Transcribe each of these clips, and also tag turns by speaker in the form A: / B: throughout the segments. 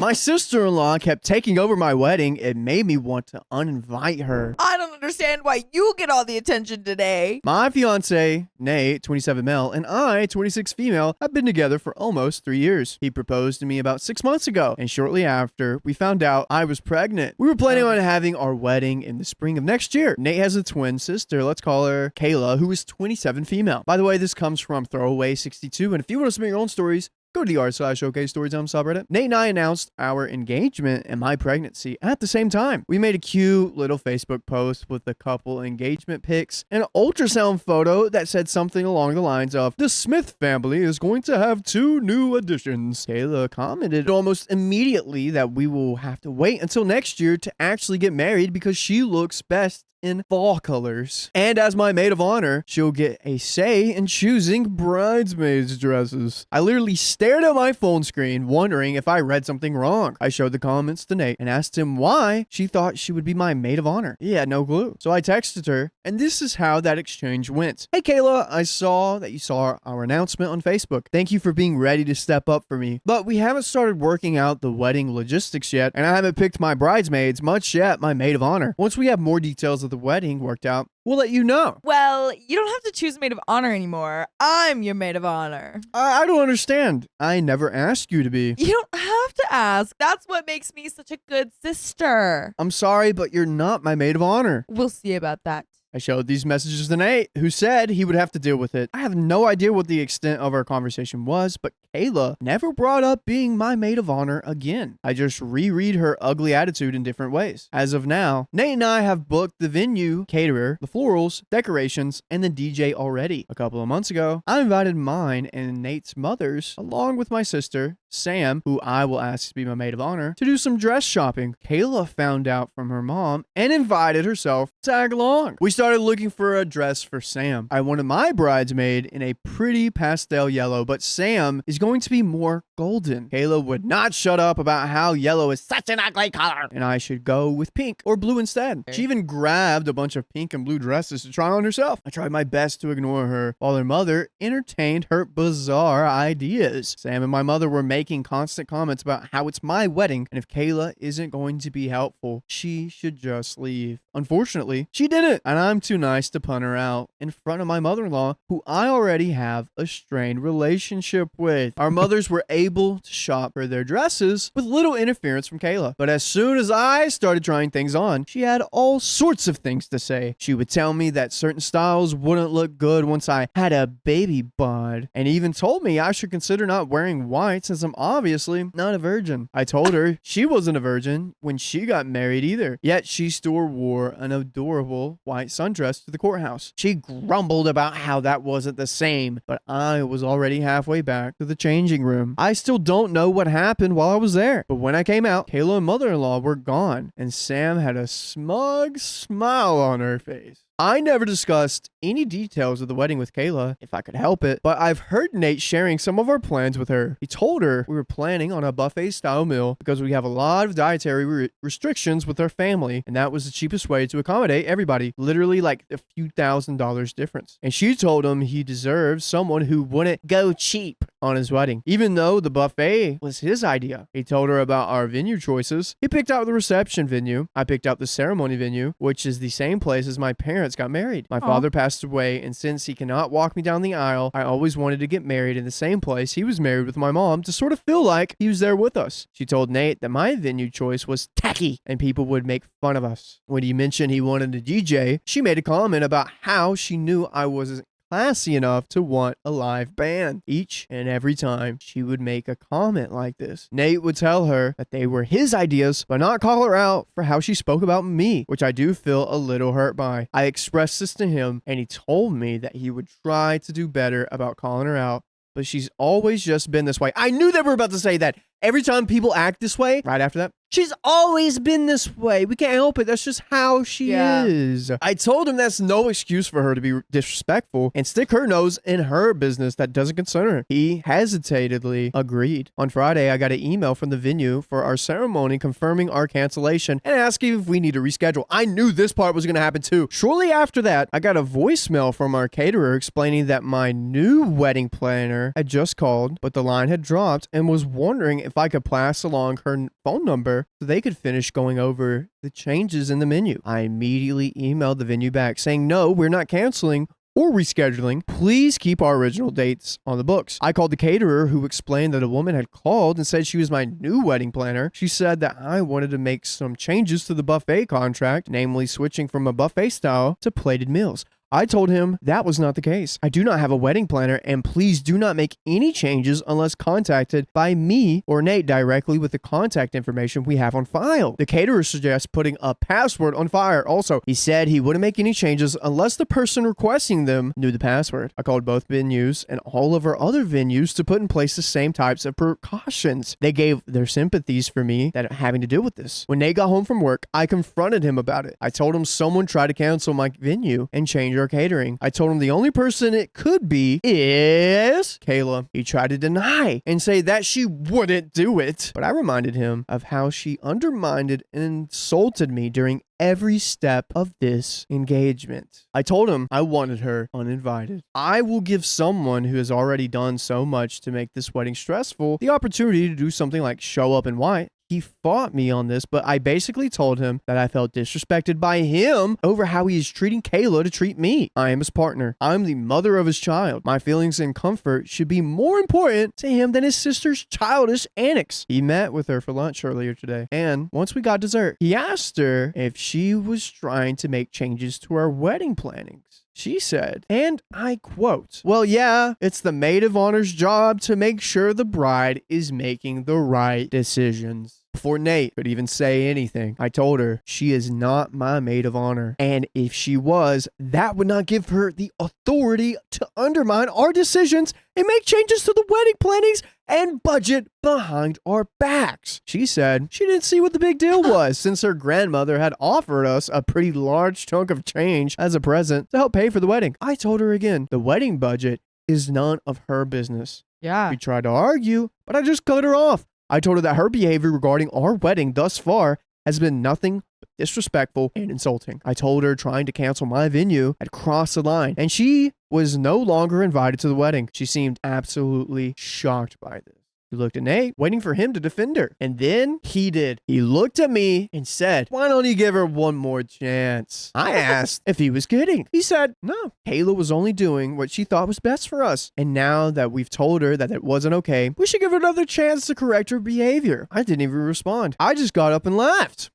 A: My sister-in-law kept taking over my wedding. It made me want to uninvite her.
B: I don't understand why you get all the attention today.
A: My fiance, Nate, 27 male, and I, 26 female, have been together for almost 3 years. He proposed to me about 6 months ago, and shortly after, we found out I was pregnant. We were planning on having our wedding in the spring of next year. Nate has a twin sister, let's call her Kayla, who is 27 female. By the way, this comes from Throwaway62, and if you want to submit your own stories, go to the r/OK Storytime subreddit. Nate and I announced our engagement and my pregnancy at the same time. We made a cute little Facebook post with the couple engagement pics and an ultrasound photo that said something along the lines of, "The Smith family is going to have 2 new additions." Kayla commented almost immediately that we will have to wait until next year to actually get married because she looks best in fall colors. And as my maid of honor, she'll get a say in choosing bridesmaids dresses. I literally stared at my phone screen, wondering if I read something wrong. I showed the comments to Nate and asked him why she thought she would be my maid of honor. He had no clue. So I texted her, and this is how that exchange went. "Hey Kayla, I saw that you saw our announcement on Facebook. Thank you for being ready to step up for me. But we haven't started working out the wedding logistics yet, and I haven't picked my bridesmaids, much yet my maid of honor. Once we have more details of the wedding worked out, we'll let you know."
B: Well, you don't have to choose maid of honor anymore. I'm your maid of honor.
A: I don't understand. I never asked you to be.
B: You don't have to ask. That's what makes me such a good sister.
A: I'm sorry, but you're not my maid of honor.
B: We'll see about that.
A: I showed these messages to Nate, who said he would have to deal with it. I have no idea what the extent of our conversation was, but Kayla never brought up being my maid of honor again. I just reread her ugly attitude in different ways. As of now, Nate and I have booked the venue, caterer, the florals, decorations, and the DJ already. A couple of months ago, I invited mine and Nate's mothers, along with my sister, Sam, who I will ask to be my maid of honor, to do some dress shopping. Kayla found out from her mom and invited herself to tag along. We started looking for a dress for Sam. I wanted my bridesmaid in a pretty pastel yellow, but Sam is going to be more golden. Kayla would not shut up about how yellow is such an ugly color, and I should go with pink or blue instead. She even grabbed a bunch of pink and blue dresses to try on herself. I tried my best to ignore her, while her mother entertained her bizarre ideas. Sam and my mother were making constant comments about how it's my wedding, and if Kayla isn't going to be helpful, she should just leave. Unfortunately, she didn't, and I'm too nice to punt her out in front of my mother-in-law, who I already have a strained relationship with. Our mothers were able to shop for their dresses with little interference from Kayla. But as soon as I started trying things on, she had all sorts of things to say. She would tell me that certain styles wouldn't look good once I had a baby bod, and even told me I should consider not wearing white since I'm obviously not a virgin. I told her she wasn't a virgin when she got married either, yet she still wore an adorable white sundress to the courthouse. She grumbled about how that wasn't the same, but I was already halfway back to the changing room. I still don't know what happened while I was there, but when I came out, Kayla and mother-in-law were gone, and Sam had a smug smile on her face. I never discussed any details of the wedding with Kayla, if I could help it, but I've heard Nate sharing some of our plans with her. He told her we were planning on a buffet-style meal because we have a lot of dietary restrictions with our family, and that was the cheapest way to accommodate everybody, literally like a few $1,000s difference. And she told him he deserves someone who wouldn't go cheap on his wedding, even though the buffet was his idea. He told her about our venue choices. He picked out the reception venue. I picked out the ceremony venue, which is the same place as my parents got married. My father passed away, and since he cannot walk me down the aisle, I always wanted to get married in the same place he was married with my mom to sort of feel like he was there with us. She told Nate that my venue choice was tacky and people would make fun of us. When he mentioned he wanted a DJ, she made a comment about how she knew I wasn't classy enough to want a live band. Each and every time she would make a comment like this, Nate would tell her that they were his ideas, but not call her out for how she spoke about me, which I do feel a little hurt by. I expressed this to him, and he told me that he would try to do better about calling her out, but she's always just been this way. I knew they were about to say that. Every time people act this way, right after that, She's always been this way. We can't help it. That's just how she is. I told him that's no excuse for her to be disrespectful and stick her nose in her business that doesn't concern her. He hesitantly agreed. On Friday, I got an email from the venue for our ceremony confirming our cancellation and asking if we need to reschedule. I knew this part was going to happen too. Shortly after that, I got a voicemail from our caterer explaining that my new wedding planner had just called, but the line had dropped and was wondering if I could pass along her phone number so they could finish going over the changes in the menu. I immediately emailed the venue back saying, no, we're not canceling or rescheduling. Please keep our original dates on the books. I called the caterer, who explained that a woman had called and said she was my new wedding planner. She said that I wanted to make some changes to the buffet contract, namely switching from a buffet style to plated meals. I told him that was not the case. I do not have a wedding planner, and please do not make any changes unless contacted by me or Nate directly with the contact information we have on file. The caterer suggests putting a password on fire. Also, he said he wouldn't make any changes unless the person requesting them knew the password. I called both venues and all of our other venues to put in place the same types of precautions. They gave their sympathies for me that having to deal with this. When Nate got home from work, I confronted him about it. I told him someone tried to cancel my venue and change our catering. I told him the only person it could be is Kayla. He tried to deny and say that she wouldn't do it, but I reminded him of how she undermined and insulted me during every step of this engagement. I told him I wanted her uninvited. I will give someone who has already done so much to make this wedding stressful the opportunity to do something like show up in white. He fought me on this, but I basically told him that I felt disrespected by him over how he is treating Kayla to treat me. I am his partner. I'm the mother of his child. My feelings and comfort should be more important to him than his sister's childish antics. He met with her for lunch earlier today, and once we got dessert, he asked her if she was trying to make changes to our wedding plannings. She said, and I quote, well, yeah, it's the maid of honor's job to make sure the bride is making the right decisions. Before Nate could even say anything, I told her she is not my maid of honor. And if she was, that would not give her the authority to undermine our decisions and make changes to the wedding plannings and budget behind our backs. She said she didn't see what the big deal was since her grandmother had offered us a pretty large chunk of change as a present to help pay for the wedding. I told her again, the wedding budget is none of her business.
B: Yeah.
A: We tried to argue, but I just cut her off. I told her that her behavior regarding our wedding thus far has been nothing but disrespectful and insulting. I told her trying to cancel my venue had crossed the line, and she was no longer invited to the wedding. She seemed absolutely shocked by this. He looked at Nate, waiting for him to defend her. And then he did. He looked at me and said, why don't you give her one more chance? I asked if he was kidding. He said, no, Kayla was only doing what she thought was best for us. And now that we've told her that it wasn't okay, we should give her another chance to correct her behavior. I didn't even respond. I just got up and left.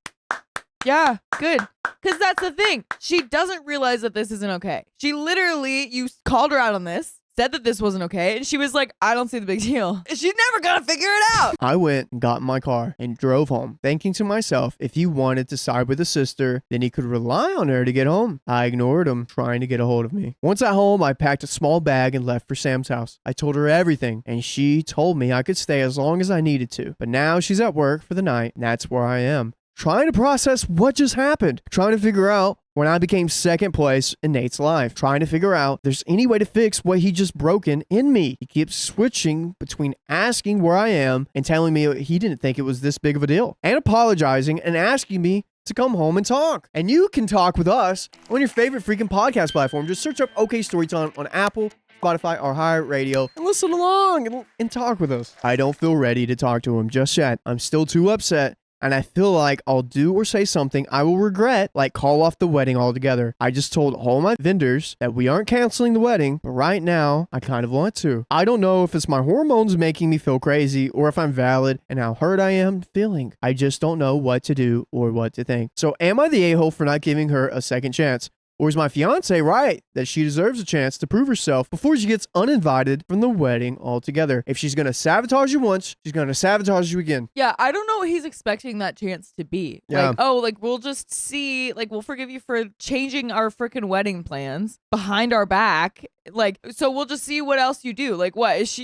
B: Yeah, good. Because that's the thing. She doesn't realize that this isn't okay. She literally, you called her out on this, said that this wasn't okay, and she was like, I don't see the big deal. She's never gonna figure it out.
A: I went and got in my car and drove home, thinking to myself, if he wanted to side with his sister, then he could rely on her to get home. I ignored him, trying to get a hold of me. Once at home, I packed a small bag and left for Sam's house. I told her everything, and she told me I could stay as long as I needed to. But now she's at work for the night, and that's where I am, trying to process what just happened, trying to figure out when I became second place in Nate's life, trying to figure out if there's any way to fix what he just broken in me. He keeps switching between asking where I am and telling me he didn't think it was this big of a deal, and apologizing and asking me to come home and talk. And you can talk with us on your favorite freaking podcast platform. Just search up OK Storytime on Apple, Spotify, or iHeartRadio and listen along and talk with us. I don't feel ready to talk to him just yet. I'm still too upset. And I feel like I'll do or say something I will regret, like call off the wedding altogether. I just told all my vendors that we aren't canceling the wedding, but right now, I kind of want to. I don't know if it's my hormones making me feel crazy or if I'm valid and how hurt I am feeling. I just don't know what to do or what to think. So am I the a-hole for not giving her a second chance? Or is my fiance right that she deserves a chance to prove herself before she gets uninvited from the wedding altogether? If she's going to sabotage you once, she's going to sabotage you again.
B: Yeah, I don't know what he's expecting that chance to be.
A: Yeah.
B: Like, oh, like we'll just see, like we'll forgive you for changing our freaking wedding plans behind our back. Like, so we'll just see what else you do. Like, what is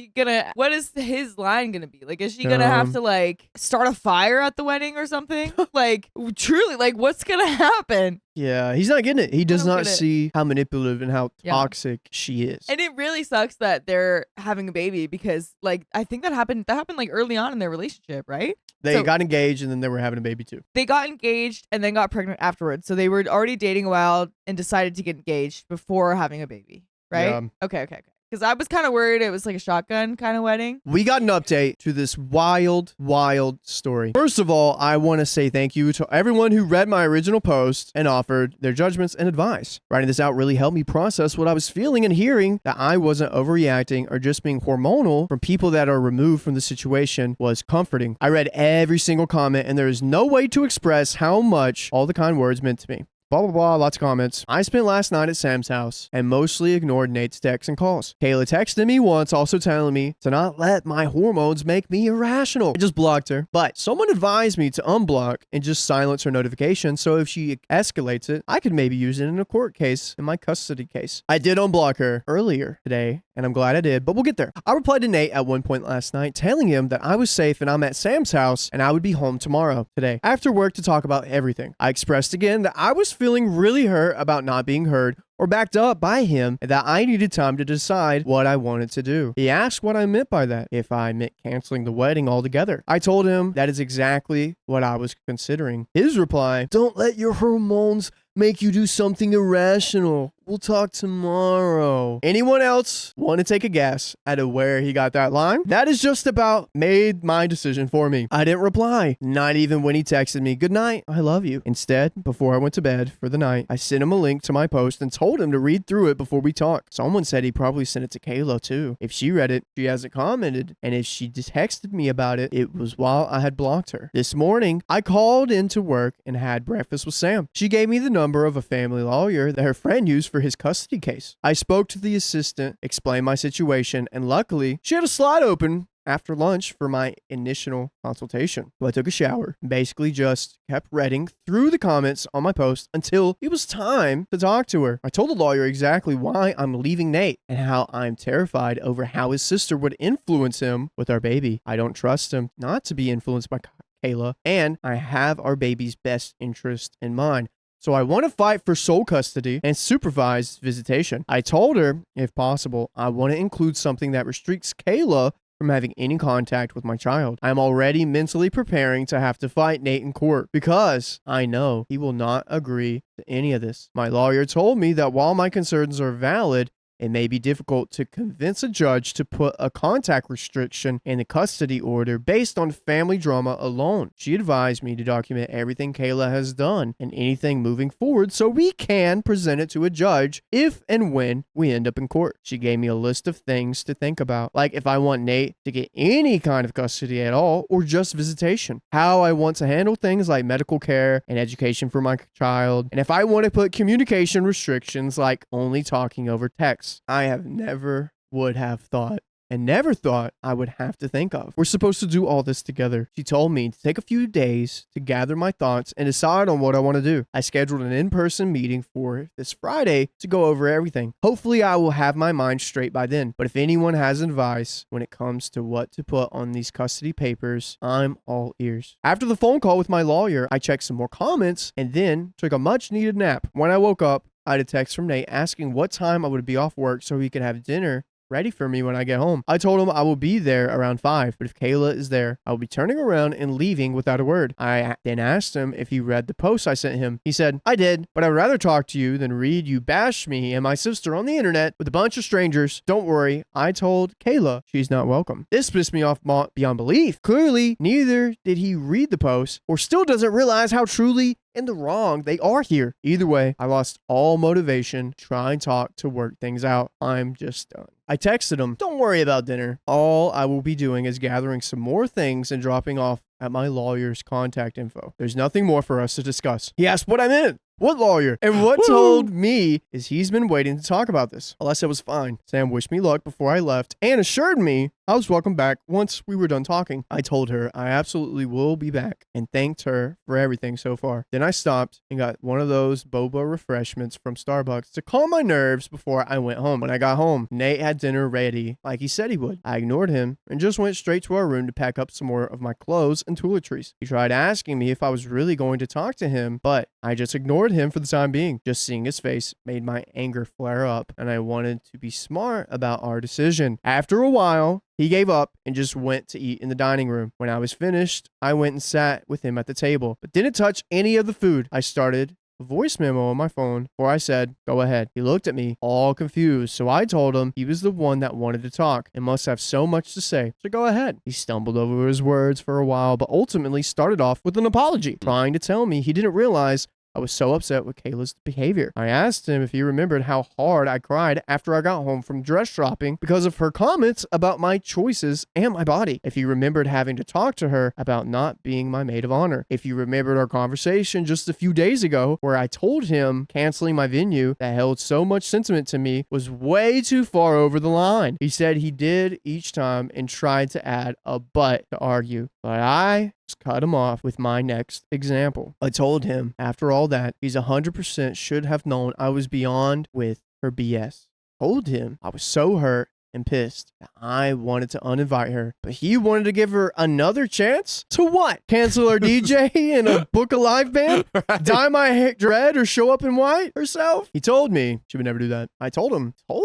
B: his line gonna be? Like, is she gonna have to like start a fire at the wedding or something? Like, truly, like what's gonna happen?
A: Yeah, he's not getting it. He does
B: don't
A: not
B: get it.
A: see how manipulative and how toxic she is.
B: And it really sucks that they're having a baby because, like, I think that happened like early on in their relationship, right?
A: They got engaged and then they were having a baby too.
B: They got engaged and then got pregnant afterwards. So they were already dating a while and decided to get engaged before having a baby, right?
A: Yeah.
B: Okay. Because I was kind of worried it was like a shotgun kind of wedding.
A: We got an update to this wild, wild story. First of all, I want to say thank you to everyone who read my original post and offered their judgments and advice. Writing this out really helped me process what I was feeling and hearing. That I wasn't overreacting or just being hormonal from people that are removed from the situation was comforting. I read every single comment and there is no way to express how much all the kind words meant to me. Blah, blah, blah, lots of comments. I spent last night at Sam's house and mostly ignored Nate's texts and calls. Kayla texted me once also telling me to not let my hormones make me irrational. I just blocked her. But someone advised me to unblock and just silence her notifications, so if she escalates it, I could maybe use it in a court case, in my custody case. I did unblock her earlier today, and I'm glad I did, but we'll get there. I replied to Nate at one point last night telling him that I was safe and I'm at Sam's house and I would be home tomorrow today after work to talk about everything. I expressed again that I was feeling really hurt about not being heard or backed up by him and that I needed time to decide what I wanted to do. He asked what I meant by that, if I meant canceling the wedding altogether. I told him that is exactly what I was considering. His reply, "Don't let your hormones make you do something irrational. We'll talk tomorrow." Anyone else want to take a guess at where he got that line? That is just about made my decision for me. I didn't reply, not even when he texted me, "Good night, I love you." Instead, before I went to bed for the night, I sent him a link to my post and told him to read through it before we talk. Someone said he probably sent it to Kayla too. If she read it, she hasn't commented. And if she just texted me about it, it was while I had blocked her. This morning, I called into work and had breakfast with Sam. She gave me the number of a family lawyer that her friend used for his custody case. I spoke to the assistant, explained my situation, and luckily, she had a slot open after lunch for my initial consultation. So I took a shower, basically just kept reading through the comments on my post until it was time to talk to her. I told the lawyer exactly why I'm leaving Nate and how I'm terrified over how his sister would influence him with our baby. I don't trust him not to be influenced by Kayla, and I have our baby's best interest in mind. So I want to fight for sole custody and supervised visitation. I told her, if possible, I want to include something that restricts Kayla from having any contact with my child. I'm already mentally preparing to have to fight Nate in court because I know he will not agree to any of this. My lawyer told me that while my concerns are valid, it may be difficult to convince a judge to put a contact restriction in the custody order based on family drama alone. She advised me to document everything Kayla has done and anything moving forward so we can present it to a judge if and when we end up in court. She gave me a list of things to think about, like if I want Nate to get any kind of custody at all or just visitation, how I want to handle things like medical care and education for my child, and if I want to put communication restrictions like only talking over text. I have never would have thought and never thought I would have to think of. We're supposed to do all this together. She told me to take a few days to gather my thoughts and decide on what I want to do. I scheduled an in-person meeting for this Friday to go over everything. Hopefully I will have my mind straight by then. But if anyone has advice when it comes to what to put on these custody papers, I'm all ears. After the phone call with my lawyer, I checked some more comments and then took a much needed nap. When I woke up, I had a text from Nate asking what time I would be off work so he could have dinner ready for me when I get home. I told him I will be there around 5, but if Kayla is there, I will be turning around and leaving without a word. I then asked him if he read the post I sent him. He said, "I did, but I'd rather talk to you than read you bash me and my sister on the internet with a bunch of strangers. Don't worry, I told Kayla she's not welcome." This pissed me off beyond belief. Clearly, neither did he read the post or still doesn't realize how truly in the wrong they are here. Either way, I lost all motivation to try and talk to work things out. I'm just done. I texted him, "Don't worry about dinner. All I will be doing is gathering some more things and dropping off at my lawyer's contact info. There's nothing more for us to discuss." He asked what I meant. What lawyer? And what told me is he's been waiting to talk about this. Alessa was fine. Sam wished me luck before I left and assured me I was welcome back once we were done talking. I told her I absolutely will be back and thanked her for everything so far. Then I stopped and got one of those boba refreshments from Starbucks to calm my nerves before I went home. When I got home, Nate had dinner ready like he said he would. I ignored him and just went straight to our room to pack up some more of my clothes and toiletries. He tried asking me if I was really going to talk to him, but I just ignored him for the time being. Just seeing his face made my anger flare up, and I wanted to be smart about our decision. After a while, he gave up and just went to eat in the dining room. When I was finished, I went and sat with him at the table, but didn't touch any of the food. I started a voice memo on my phone before I said, "Go ahead." He looked at me all confused, so I told him he was the one that wanted to talk and must have so much to say, so go ahead. He stumbled over his words for a while, but ultimately started off with an apology, trying to tell me he didn't realize I was so upset with Kayla's behavior. I asked him if he remembered how hard I cried after I got home from dress shopping because of her comments about my choices and my body. If he remembered having to talk to her about not being my maid of honor. If he remembered our conversation just a few days ago where I told him canceling my venue that held so much sentiment to me was way too far over the line. He said he did each time and tried to add a but to argue, but I just cut him off with my next example. I told him, after all that, he's 100% should have known I was beyond with her BS. Told him I was so hurt and pissed that I wanted to uninvite her, but he wanted to give her another chance? To what? Cancel our DJ and book a live band? Dye my hair red or show up in white herself? He told me she would never do that. I told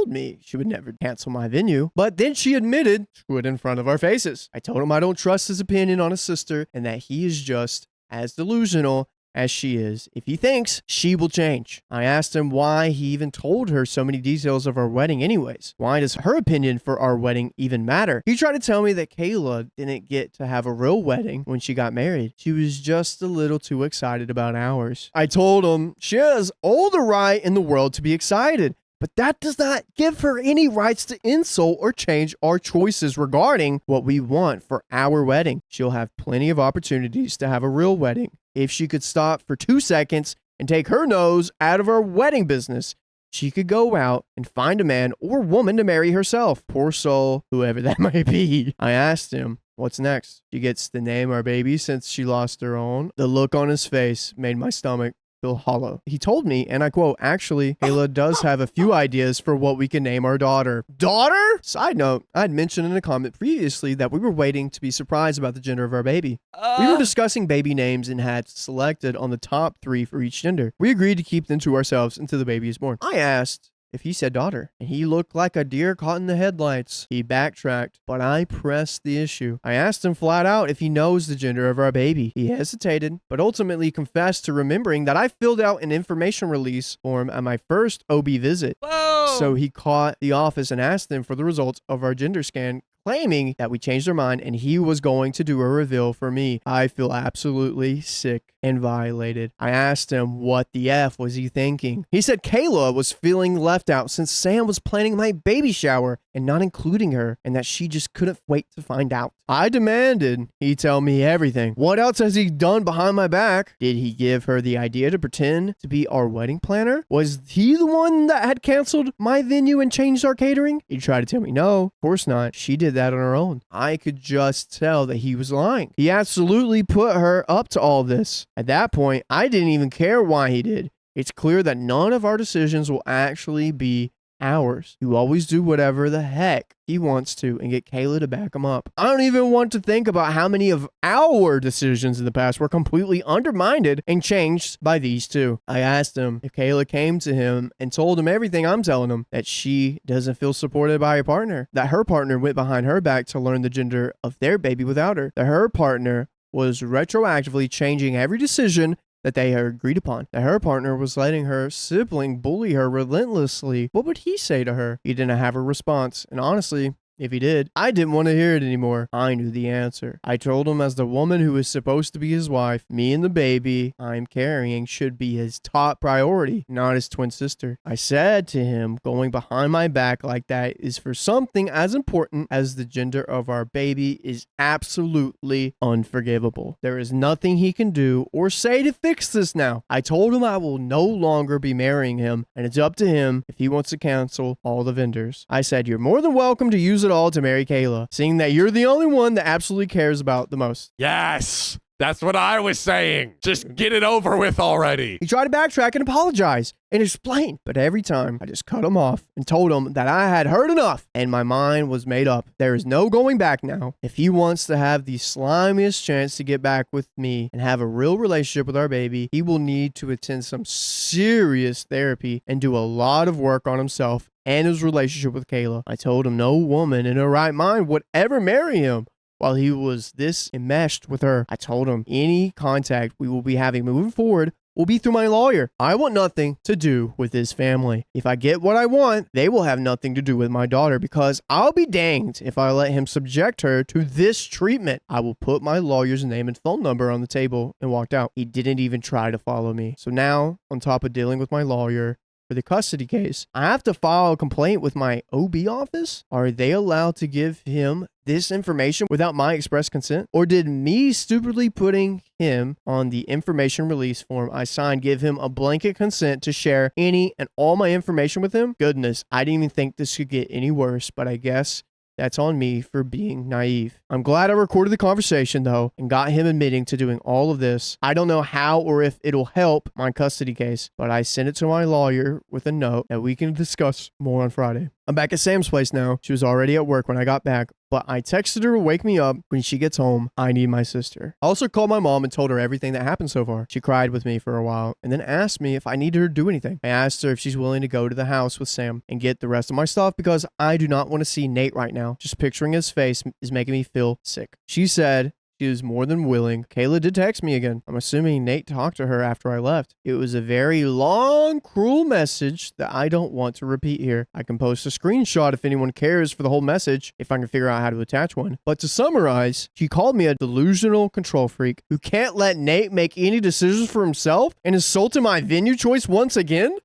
A: me she would never cancel my venue, but then she admitted to it in front of our faces. I told him I don't trust his opinion on his sister and that he is just as delusional as she is if he thinks she will change. I asked him why he even told her so many details of our wedding anyways. Why does her opinion for our wedding even matter? He tried to tell me that Kayla didn't get to have a real wedding when she got married. She was just a little too excited about ours. I told him she has all the right in the world to be excited, but that does not give her any rights to insult or change our choices regarding what we want for our wedding. She'll have plenty of opportunities to have a real wedding. If she could stop for 2 seconds and take her nose out of our wedding business, she could go out and find a man or woman to marry herself. Poor soul, whoever that might be. I asked him, what's next? She gets to name our baby since she lost her own. The look on his face made my stomach feel hollow. He told me, and I quote, actually, Kayla does have a few ideas for what we can name our daughter. Daughter? Side note, I had mentioned in a comment previously that we were waiting to be surprised about the gender of our baby. We were discussing baby names and had selected on the top 3 for each gender. We agreed to keep them to ourselves until the baby is born. I asked if he said daughter, and he looked like a deer caught in the headlights. He backtracked, but I pressed the issue. I asked him flat out if he knows the gender of our baby. He hesitated, but ultimately confessed to remembering that I filled out an information release form at my first OB visit.
B: Whoa.
A: So he called the office and asked them for the results of our gender scan, claiming that we changed our mind and he was going to do a reveal for me. I feel absolutely sick and violated. I asked him what the F was he thinking. He said Kayla was feeling left out since Sam was planning my baby shower and not including her, and that she just couldn't wait to find out. I demanded he tell me everything. What else has he done behind my back? Did he give her the idea to pretend to be our wedding planner? Was he the one that had canceled my venue and changed our catering? He tried to tell me no, of course not. She did that on her own. I could just tell that he was lying. He absolutely put her up to all this. At that point, I didn't even care why he did. It's clear that none of our decisions will actually be ours. You always do whatever the heck he wants to and get Kayla to back him up. I don't even want to think about how many of our decisions in the past were completely undermined and changed by these two. I asked him if Kayla came to him and told him everything I'm telling him, that she doesn't feel supported by a partner, that her partner went behind her back to learn the gender of their baby without her, that her partner was retroactively changing every decision that they had agreed upon, that her partner was letting her sibling bully her relentlessly. What would he say to her? He didn't have a response, and honestly, If he did, I didn't want to hear it anymore. I knew the answer. I told him as the woman who is supposed to be his wife, me and the baby I'm carrying should be his top priority, not his twin sister. I said to him, going behind my back like that is for something as important as the gender of our baby is absolutely unforgivable. There is nothing he can do or say to fix this now. I told him I will no longer be marrying him, and it's up to him if he wants to cancel all the vendors. I said, you're more than welcome to use it all to marry Kayla, seeing that you're the only one that absolutely cares about the most.
C: Yes, that's what I was saying. Just get it over with already.
A: He tried to backtrack and apologize and explain, but every time I just cut him off and told him that I had heard enough and my mind was made up. There is no going back now. If he wants to have the slimiest chance to get back with me and have a real relationship with our baby, he will need to attend some serious therapy and do a lot of work on himself and his relationship with Kayla. I told him no woman in her right mind would ever marry him while he was this enmeshed with her. I told him any contact we will be having moving forward will be through my lawyer. I want nothing to do with his family. If I get what I want, they will have nothing to do with my daughter because I'll be danged if I let him subject her to this treatment. I will put my lawyer's name and phone number on the table and walked out. He didn't even try to follow me. So now, on top of dealing with my lawyer for the custody case, I have to file a complaint with my OB office. Are they allowed to give him this information without my express consent? Or did me stupidly putting him on the information release form I signed give him a blanket consent to share any and all my information with him? Goodness, I didn't even think this could get any worse, but I guess that's on me for being naive. I'm glad I recorded the conversation, though, and got him admitting to doing all of this. I don't know how or if it'll help my custody case, but I sent it to my lawyer with a note that we can discuss more on Friday. I'm back at Sam's place now. She was already at work when I got back, but I texted her to wake me up when she gets home. I need my sister. I also called my mom and told her everything that happened so far. She cried with me for a while and then asked me if I needed her to do anything. I asked her if she's willing to go to the house with Sam and get the rest of my stuff because I do not want to see Nate right now. Just picturing his face is making me feel sick. She said she was more than willing. Kayla did text me again. I'm assuming Nate talked to her after I left. It was a very long, cruel message that I don't want to repeat here. I can post a screenshot if anyone cares for the whole message, if I can figure out how to attach one. But to summarize, she called me a delusional control freak who can't let Nate make any decisions for himself and insulted my venue choice once again.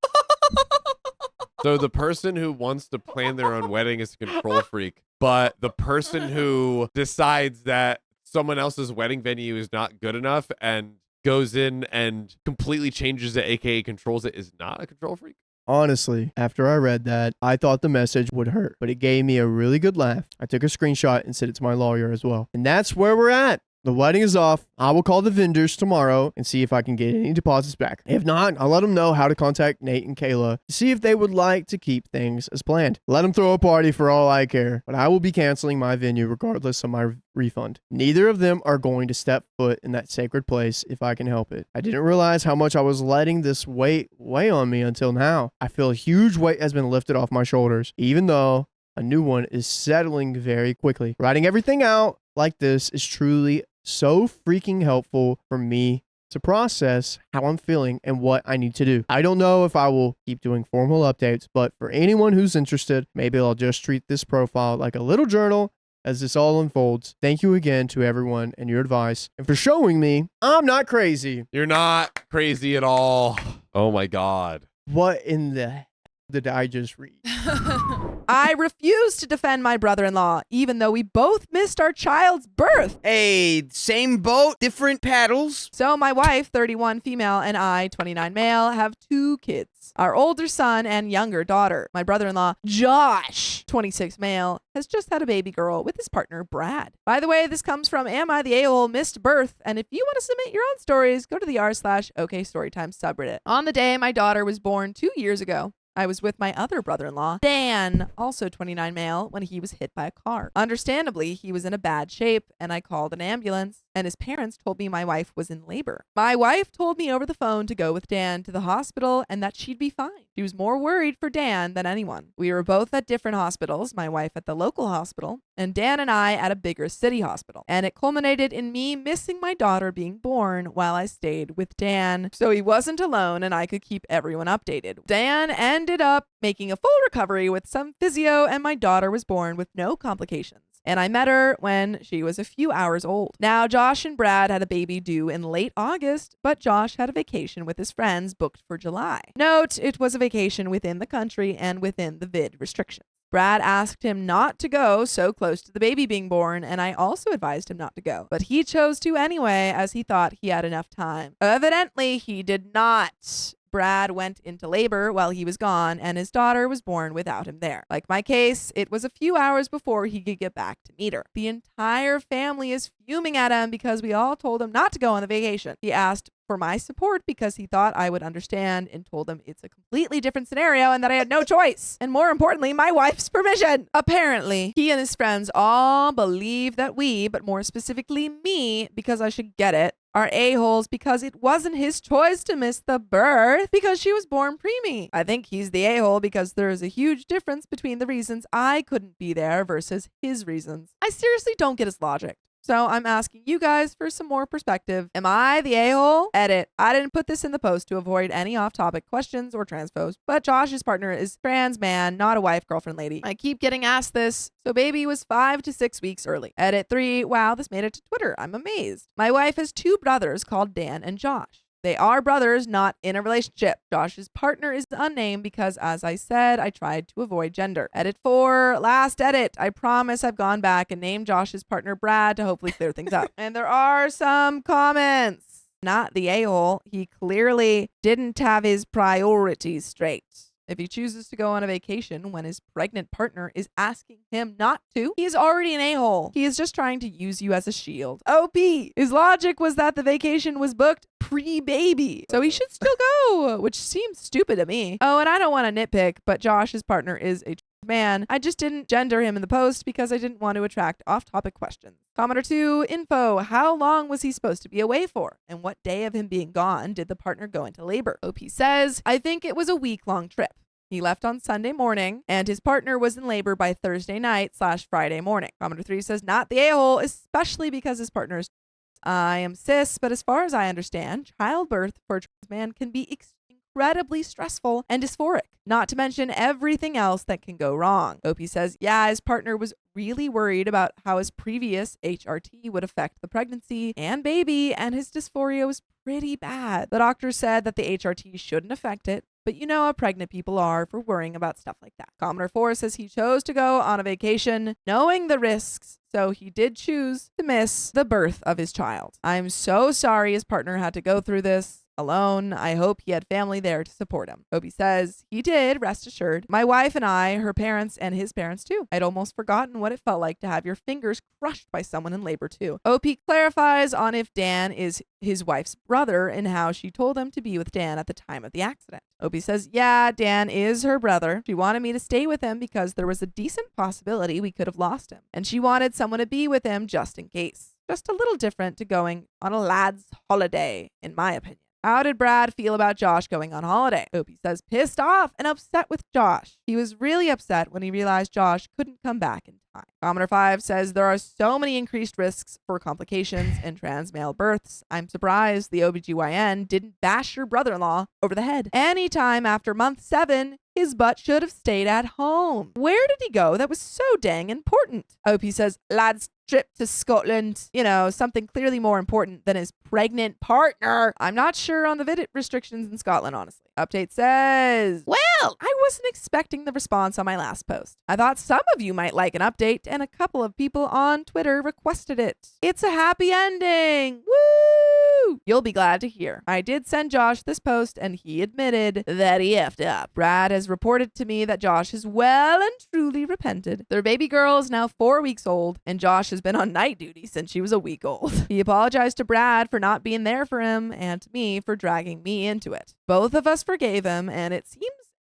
C: So the person who wants to plan their own wedding is a control freak, but the person who decides that someone else's wedding venue is not good enough and goes in and completely changes it, aka controls it, is not a control freak?
A: Honestly, after I read that, I thought the message would hurt, but it gave me a really good laugh. I took a screenshot and sent it to my lawyer as well. And that's where we're at. The wedding is off. I will call the vendors tomorrow and see if I can get any deposits back. If not, I'll let them know how to contact Nate and Kayla to see if they would like to keep things as planned. Let them throw a party for all I care, but I will be canceling my venue regardless of my refund. Neither of them are going to step foot in that sacred place if I can help it. I didn't realize how much I was letting this weight weigh on me until now. I feel a huge weight has been lifted off my shoulders, even though a new one is settling very quickly. Writing everything out like this is truly so freaking helpful for me to process how I'm feeling and what I need to do. I don't know if I will keep doing formal updates, but for anyone who's interested, maybe I'll just treat this profile like a little journal as this all unfolds. Thank you again to everyone and your advice and for showing me I'm not crazy.
C: You're not crazy at all. Oh my God.
A: What in the hell did I just read?
B: I refuse to defend my brother-in-law, even though we both missed our child's birth.
D: Hey, same boat, different paddles.
B: So my wife, 31 female, and I, 29 male, have 2 kids. Our older son and younger daughter. My brother-in-law, Josh, 26 male, has just had a baby girl with his partner, Brad. By the way, this comes from Am I the A-hole Missed Birth? And if you want to submit your own stories, go to the r/OKStorytime subreddit. On the day my daughter was born 2 years ago, I was with my other brother-in-law, Dan, also 29 male, when he was hit by a car. Understandably, he was in a bad shape, and I called an ambulance. and his parents told me my wife was in labor. My wife told me over the phone to go with Dan to the hospital and that she'd be fine. She was more worried for Dan than anyone. We were both at different hospitals, my wife at the local hospital, and Dan and I at a bigger city hospital. And it culminated in me missing my daughter being born while I stayed with Dan, so he wasn't alone and I could keep everyone updated. Dan ended up making a full recovery with some physio, and my daughter was born with no complications. And I met her when she was a few hours old. Now, Josh and Brad had a baby due in late August, but Josh had a vacation with his friends booked for July. Note, it was a vacation within the country and within the vid restrictions. Brad asked him not to go so close to the baby being born, and I also advised him not to go. But he chose to anyway, as he thought he had enough time. Evidently, he did not. Brad went into labor while he was gone, and his daughter was born without him there. Like my case, it was a few hours before he could get back to meet her. The entire family is fuming at him because we all told him not to go on the vacation. He asked for my support because he thought I would understand, and told him it's a completely different scenario and that I had no choice. And more importantly, my wife's permission. Apparently, he and his friends all believe that we, but more specifically me, because I should get it, are a-holes because it wasn't his choice to miss the birth because she was born preemie. I think he's the a-hole because there is a huge difference between the reasons I couldn't be there versus his reasons. I seriously don't get his logic. So I'm asking you guys for some more perspective. Am I the a-hole? Edit. I didn't put this in the post to avoid any off-topic questions or transphobes, but Josh's partner is trans man, not a wife, girlfriend, lady. I keep getting asked this. So baby was 5 to 6 weeks early. Edit 3. Wow, this made it to Twitter. I'm amazed. My wife has 2 brothers called Dan and Josh. They are brothers, not in a relationship. Josh's partner is unnamed because, as I said, I tried to avoid gender. Edit 4, last edit. I promise I've gone back and named Josh's partner Brad to hopefully clear things up. And there are some comments. Not the a-hole. He clearly didn't have his priorities straight. If he chooses to go on a vacation when his pregnant partner is asking him not to, he's already an a-hole. He is just trying to use you as a shield. OP. His logic was that the vacation was booked pre-baby, so he should still go, which seems stupid to me. Oh, and I don't want to nitpick, but Josh's partner is a man. I just didn't gender him in the post because I didn't want to attract off-topic questions. Commenter 2, info. How long was he supposed to be away for? And what day of him being gone did the partner go into labor? OP says, I think it was a week-long trip. He left on Sunday morning, and his partner was in labor by Thursday night/Friday morning. Commenter 3 says, not the a-hole, especially because his partner is. I am cis, but as far as I understand, childbirth for a trans man can be incredibly stressful and dysphoric, not to mention everything else that can go wrong. OP says, yeah, his partner was really worried about how his previous HRT would affect the pregnancy and baby, and his dysphoria was pretty bad. The doctor said that the HRT shouldn't affect it, but you know how pregnant people are for worrying about stuff like that. Commenter 4 says he chose to go on a vacation knowing the risks, so he did choose to miss the birth of his child. I'm so sorry his partner had to go through this alone. I hope he had family there to support him. Obi says he did, rest assured. My wife and I, her parents, and his parents too. I'd almost forgotten what it felt like to have your fingers crushed by someone in labor too. OP clarifies on if Dan is his wife's brother and how she told him to be with Dan at the time of the accident. Opie says, yeah, Dan is her brother. She wanted me to stay with him because there was a decent possibility we could have lost him. And she wanted someone to be with him just in case. Just a little different to going on a lad's holiday, in my opinion. How did Brad feel about Josh going on holiday? Opie says, pissed off and upset with Josh. He was really upset when he realized Josh couldn't come back in time. Commenter 5 says, there are so many increased risks for complications in trans male births. I'm surprised the OBGYN didn't bash your brother-in-law over the head. Anytime after month 7, his butt should have stayed at home. Where did he go that was so dang important? OP says, lad's trip to Scotland, something clearly more important than his pregnant partner. I'm not sure on the vid restrictions in Scotland, honestly. Update says, well, I wasn't expecting the response on my last post. I thought some of you might like an update, and a couple of people on Twitter requested it. It's a happy ending. Woo! You'll be glad to hear. I did send Josh this post, and he admitted that he effed up. Brad has reported to me that Josh has well and truly repented. Their baby girl is now 4 weeks old, and Josh has been on night duty since she was a week old. He apologized to Brad for not being there for him, and to me for dragging me into it. Both of us forgave him, and it seems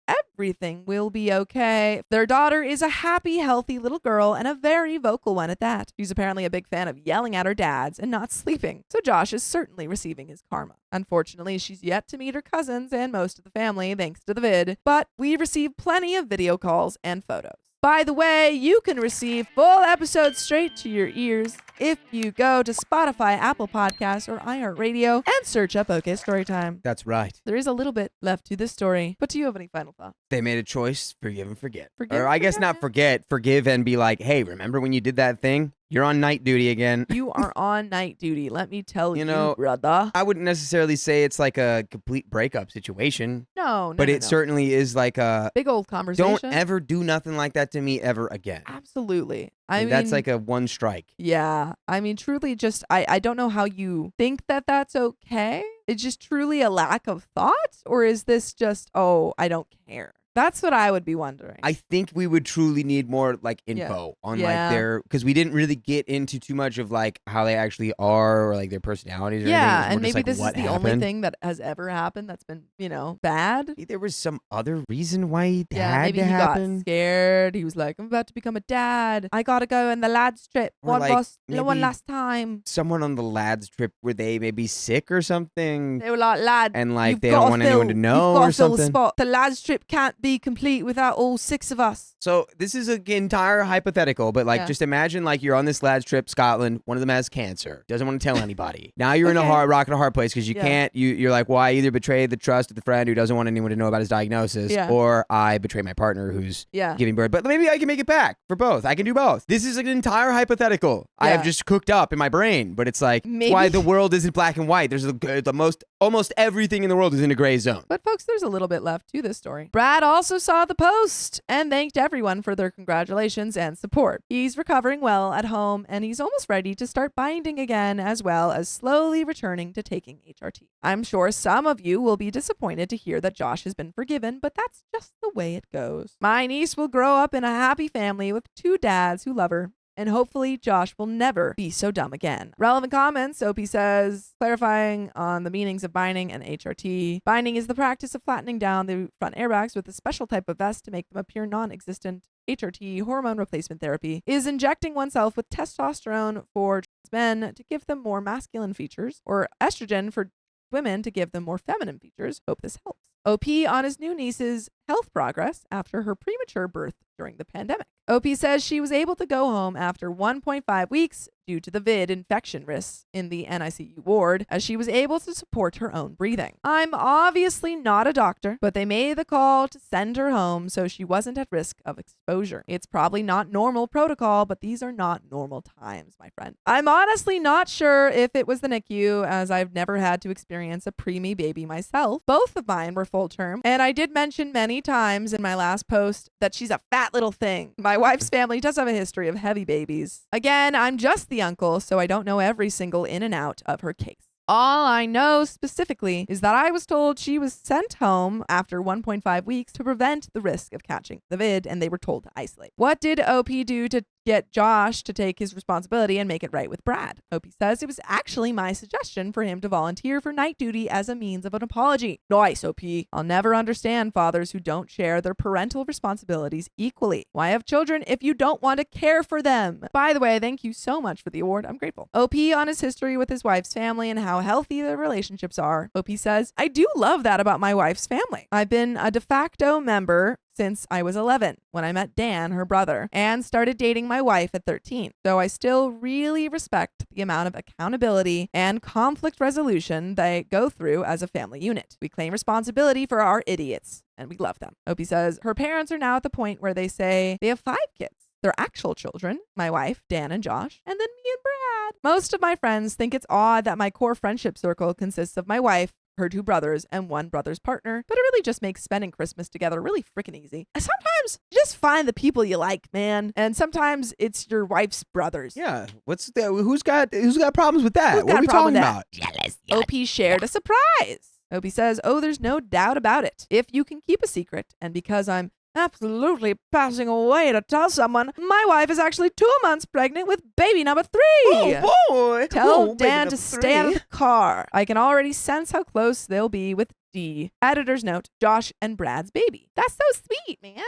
B: everything will be okay. Their daughter is a happy, healthy little girl and a very vocal one at that. She's apparently a big fan of yelling at her dads and not sleeping, so Josh is certainly receiving his karma. Unfortunately, she's yet to meet her cousins and most of the family thanks to the vid, but we received plenty of video calls and photos. By the way, you can receive full episodes straight to your ears if you go to Spotify, Apple Podcasts, or iHeartRadio and search up OK Storytime.
D: That's right.
B: There is a little bit left to this story, but do you have any final thoughts?
D: They made a choice, forgive and forget.
B: Forgive
D: Or
B: and
D: I guess
B: forget,
D: not
B: yeah.
D: forget, forgive and be like, hey, remember when you did that thing? You're on night duty again.
B: You are on night duty, let me tell you,
D: You know,
B: brother.
D: I wouldn't necessarily say it's like a complete breakup situation,
B: No,
D: but
B: no,
D: it
B: no.
D: certainly is like a
B: Big old conversation.
D: don't ever do nothing like that to me ever again.
B: Absolutely. I mean,
D: That's like a one strike.
B: yeah. I mean, truly just, I don't know how you think that that's okay. It's just truly a lack of thought? Or is this just, oh, I don't care? That's what I would be wondering.
D: I think we would truly need more like info on
B: Yeah.
D: like their, because we didn't really get into too much of like how they actually are or like their personalities or
B: yeah,
D: anything.
B: and maybe this
D: what
B: is the only
D: happened.
B: thing that has ever happened that's been, bad.
D: Maybe there was some other reason why it
B: Yeah,
D: had
B: maybe
D: to
B: he
D: happen.
B: got scared. He was like, I'm about to become a dad. I gotta go on the lads trip.
D: Or
B: One
D: like,
B: one
D: maybe-
B: last time.
D: Someone on the lads trip were they maybe sick or something,
B: They were like, lad,
D: and like
B: you've
D: they don't
B: gotta
D: want anyone to
B: fill-
D: know
B: you've gotta
D: or
B: fill the
D: something.
B: spot. The lads trip can't be complete without all 6 of us.
D: So this is an entire hypothetical, but like
B: Yeah.
D: just imagine like you're on this lads trip, Scotland. One of them has cancer, doesn't want to tell anybody. Now you're in a
B: Okay.
D: hard rock and a hard place because you
B: Yeah.
D: can't. You're like, well, I either betray the trust of the friend who doesn't want anyone to know about his diagnosis,
B: Yeah.
D: or I betray my partner who's
B: Yeah.
D: giving birth. But maybe I can make it back for both. I can do both. This is an entire hypothetical I have
B: Yeah.
D: just cooked up in my brain, but it's like
B: Maybe-
D: why the world isn't black and white. There's almost everything in the world is in a gray zone.
B: But folks, there's a little bit left to this story. Brad also saw the post and thanked everyone for their congratulations and support. He's recovering well at home and he's almost ready to start binding again, as well as slowly returning to taking HRT. I'm sure some of you will be disappointed to hear that Josh has been forgiven, but that's just the way it goes. My niece will grow up in a happy family with 2 dads who love her. And hopefully Josh will never be so dumb again. Relevant comments, OP says, clarifying on the meanings of binding and HRT. Binding is the practice of flattening down the front airbags with a special type of vest to make them appear non-existent. HRT, hormone replacement therapy, is injecting oneself with testosterone for trans men to give them more masculine features, or estrogen for women to give them more feminine features. Hope this helps. OP on his new niece's health progress after her premature birth during the pandemic. OP says she was able to go home after 1.5 weeks due to the vid infection risks in the NICU ward, as she was able to support her own breathing. I'm obviously not a doctor, but they made the call to send her home so she wasn't at risk of exposure. It's probably not normal protocol, but these are not normal times, my friend. I'm honestly not sure if it was the NICU, as I've never had to experience a preemie baby myself. Both of mine were full term, and I did mention many times in my last post that she's a fat little thing. My wife's family does have a history of heavy babies. Again, I'm just the uncle, so I don't know every single in and out of her case. All I know specifically is that I was told she was sent home after 1.5 weeks to prevent the risk of catching the vid, and they were told to isolate. What did OP do to get Josh to take his responsibility and make it right with Brad? OP says it was actually my suggestion for him to volunteer for night duty as a means of an apology. Nice, OP. I'll never understand fathers who don't share their parental responsibilities equally. Why have children if you don't want to care for them? By the way, thank you so much for the award. I'm grateful. OP on his history with his wife's family and how healthy their relationships are. OP says, I do love that about my wife's family. I've been a de facto member since I was 11 when I met Dan, her brother, and started dating my wife at 13. So I still really respect the amount of accountability and conflict resolution they go through as a family unit. We claim responsibility for our idiots, and we love them. Opie says her parents are now at the point where they say they have 5 kids. Their actual children, my wife, Dan and Josh, and then me and Brad. Most of my friends think it's odd that my core friendship circle consists of my wife, her 2 brothers, and 1 brother's partner, but it really just makes spending Christmas together really freaking easy. And sometimes you just find the people you like, man, and sometimes it's your wife's brothers.
D: Yeah, who's got problems with that?
B: Who's
D: What
B: got
D: are we
B: a problem
D: talking
B: with
D: about?
B: Jealous. OP shared a surprise. Opie says, oh, there's no doubt about it. If you can keep a secret, and because I'm absolutely passing away to tell someone my wife is actually 2 months pregnant with baby number 3.
E: Oh boy.
B: Tell
E: Oh, baby
B: Dan
E: number
B: to stay out of
E: 3.
B: the car. I can already sense how close they'll be with D. Editor's note, Josh and Brad's baby. That's so sweet, man.